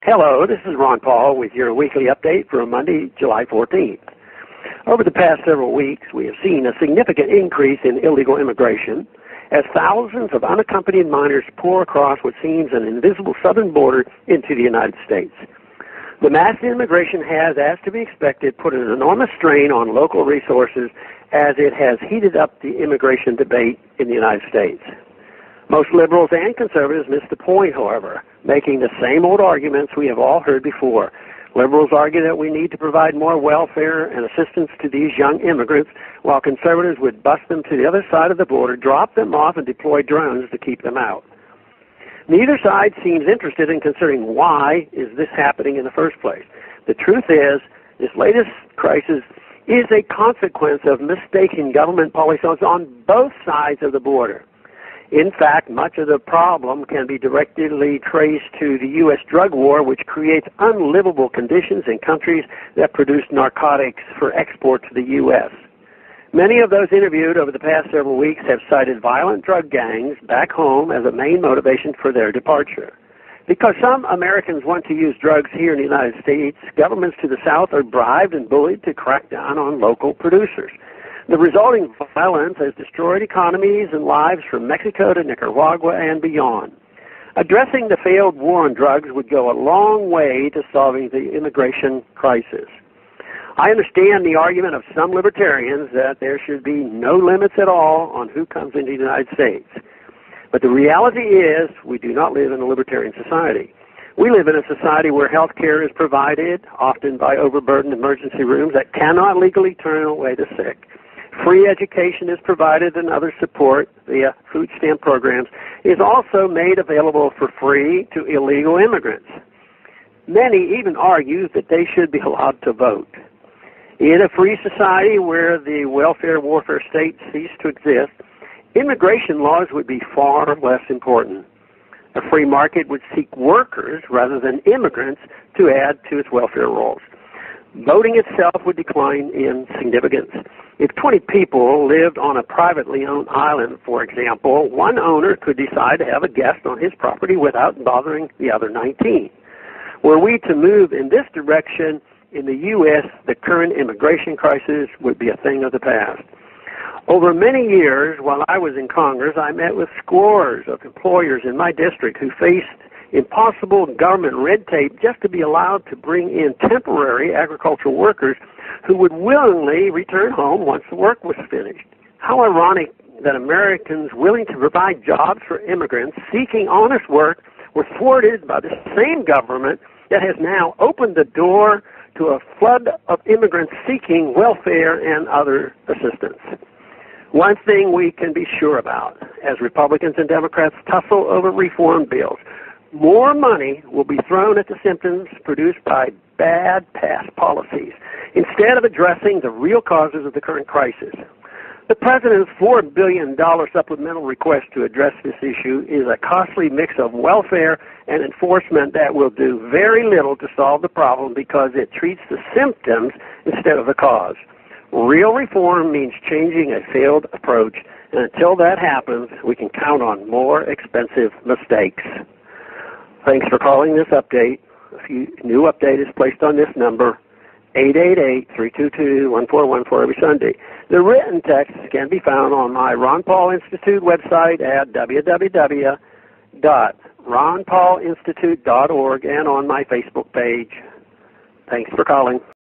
Hello, this is Ron Paul with your weekly update for Monday, July 14th. Over the past several weeks, we have seen a significant increase in illegal immigration as thousands of unaccompanied minors pour across what seems an invisible southern border into the United States. The mass immigration has, as to be expected, put an enormous strain on local resources as it has heated up the immigration debate in the United States. Most liberals and conservatives miss the point, however, making the same old arguments we have all heard before. Liberals argue that we need to provide more welfare and assistance to these young immigrants, while conservatives would bus them to the other side of the border, drop them off, and deploy drones to keep them out. Neither side seems interested in considering why is this happening in the first place. The truth is, this latest crisis is a consequence of mistaken government policies on both sides of the border. In fact, much of the problem can be directly traced to the U.S. drug war, which creates unlivable conditions in countries that produce narcotics for export to the U.S. Many of those interviewed over the past several weeks have cited violent drug gangs back home as a main motivation for their departure. Because some Americans want to use drugs here in the United States, governments to the South are bribed and bullied to crack down on local producers. The resulting violence has destroyed economies and lives from Mexico to Nicaragua and beyond. Addressing the failed war on drugs would go a long way to solving the immigration crisis. I understand the argument of some libertarians that there should be no limits at all on who comes into the United States. But the reality is we do not live in a libertarian society. We live in a society where health care is provided, often by overburdened emergency rooms that cannot legally turn away the sick. Free education is provided and other support via food stamp programs is also made available for free to illegal immigrants. Many even argue that they should be allowed to vote. In a free society where the welfare-warfare state ceased to exist, immigration laws would be far less important. A free market would seek workers rather than immigrants to add to its welfare rolls. Voting itself would decline in significance. If 20 people lived on a privately owned island, for example, one owner could decide to have a guest on his property without bothering the other 19. Were we to move in this direction in the U.S., the current immigration crisis would be a thing of the past. Over many years, while I was in Congress, I met with scores of employers in my district who faced impossible government red tape just to be allowed to bring in temporary agricultural workers who would willingly return home once the work was finished. How ironic that Americans willing to provide jobs for immigrants seeking honest work were thwarted by the same government that has now opened the door to a flood of immigrants seeking welfare and other assistance. One thing we can be sure about, as Republicans and Democrats tussle over reform bills, more money will be thrown at the symptoms produced by bad past policies instead of addressing the real causes of the current crisis. The President's $4 billion supplemental request to address this issue is a costly mix of welfare and enforcement that will do very little to solve the problem because it treats the symptoms instead of the cause. Real reform means changing a failed approach, and until that happens, we can count on more expensive mistakes. Thanks for calling this update. A new update is placed on this number, 888-322-1414 every Sunday. The written text can be found on my Ron Paul Institute website at www.ronpaulinstitute.org and on my Facebook page. Thanks for calling.